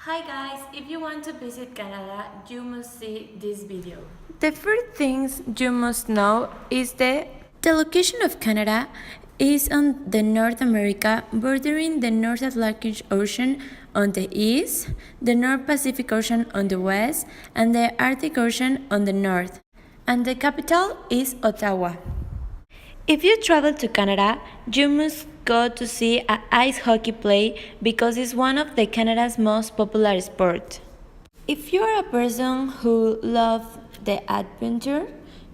Hi guys, if you want to visit Canada, you must see this video. The first things you must know is the location of Canada is on the North America, bordering the North Atlantic Ocean on the east, the North Pacific Ocean on the west, and the Arctic Ocean on the north. And the capital is Ottawa. If you travel to Canada, you must go to see an ice hockey play because it's one of the Canada's most popular sports. If you are a person who loves the adventure,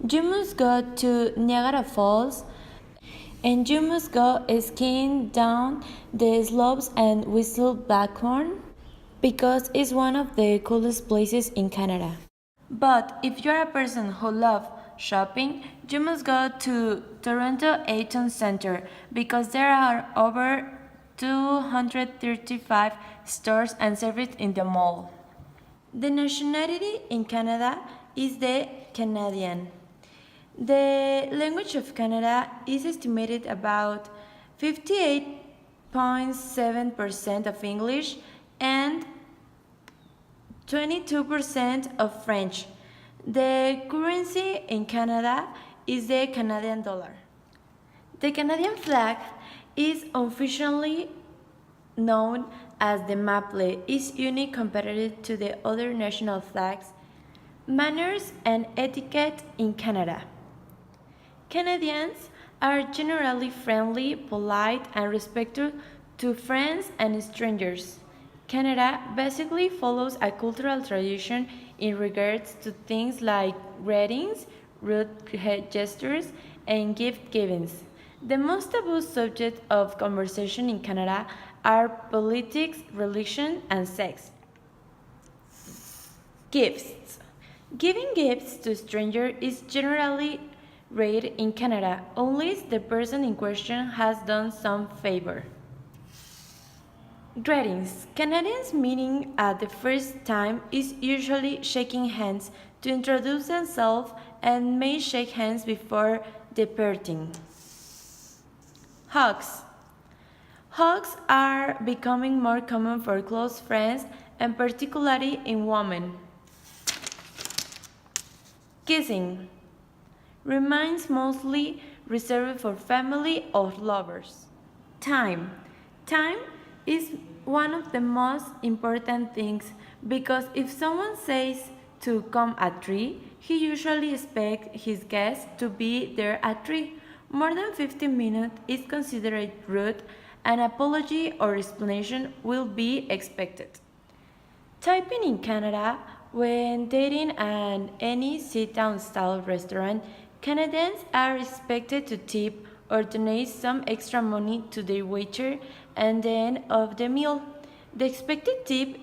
you must go to Niagara Falls and you must go skiing down the slopes and whistle Blackhorn because it's one of the coolest places in Canada. But if you're a person who loves shopping, you must go to Toronto Eaton Centre because there are over 235 stores and services in the mall. The nationality in Canada is the Canadian. The language of Canada is estimated about 58.7% of English and 22% of French. The currency in Canada is the Canadian dollar. The Canadian flag is officially known as the maple, is unique compared to the other national flags. Manners and etiquette in Canada. Canadians are generally friendly, polite, and respectful to friends and strangers. Canada basically follows a cultural tradition in regards to things like greetings, rude gestures, and gift givings. The most taboo subjects of conversation in Canada are politics, religion, and sex. Gifts. Giving gifts to strangers is generally rare in Canada, unless the person in question has done some favor. Greetings. Canadians meeting at the first time is usually shaking hands to introduce themselves and may shake hands before departing. Hugs. Hugs are becoming more common for close friends and particularly in women. Kissing remains mostly reserved for family or lovers. Time. Time is one of the most important things because if someone says to come at 3, he usually expects his guests to be there at 3. More than 15 minutes is considered rude. An apology or explanation will be expected. Typing in Canada, when dating at any sit-down style restaurant, Canadians are expected to tip or donate some extra money to their waiter at the end of the meal. The expected tip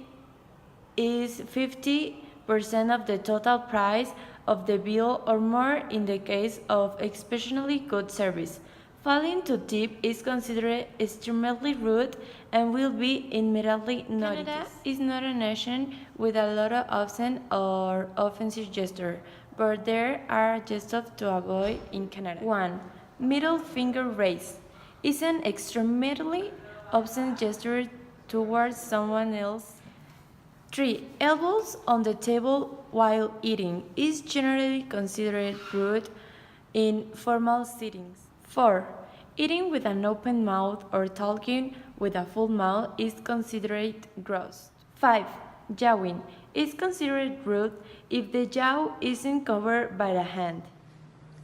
is 50% of the total price of the bill or more in the case of especially good service. Failing to tip is considered extremely rude and will be immediately noticed. Canada is not a nation with a lot of obscene or offensive gestures, but there are gestures to avoid in Canada. 1. Middle finger raise is an extremely obscene gesture towards someone else. 3. Elbows on the table while eating is generally considered rude in formal settings. 4. Eating with an open mouth or talking with a full mouth is considered gross. 5. Jawing is considered rude if the jaw isn't covered by the hand.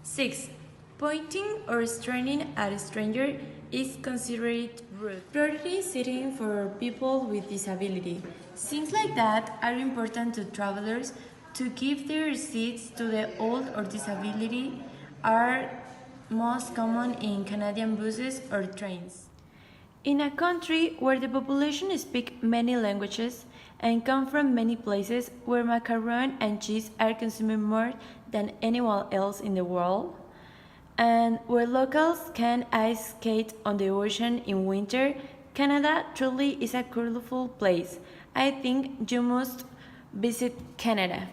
6. Pointing or straining at a stranger is considered rude. Priority seating for people with disability. Things like that are important to travelers to give their seats to the old or disability are most common in Canadian buses or trains. In a country where the population speaks many languages and come from many places where macaroni and cheese are consumed more than anywhere else in the world, and where locals can ice skate on the ocean in winter, Canada truly is a colorful place. I think you must visit Canada.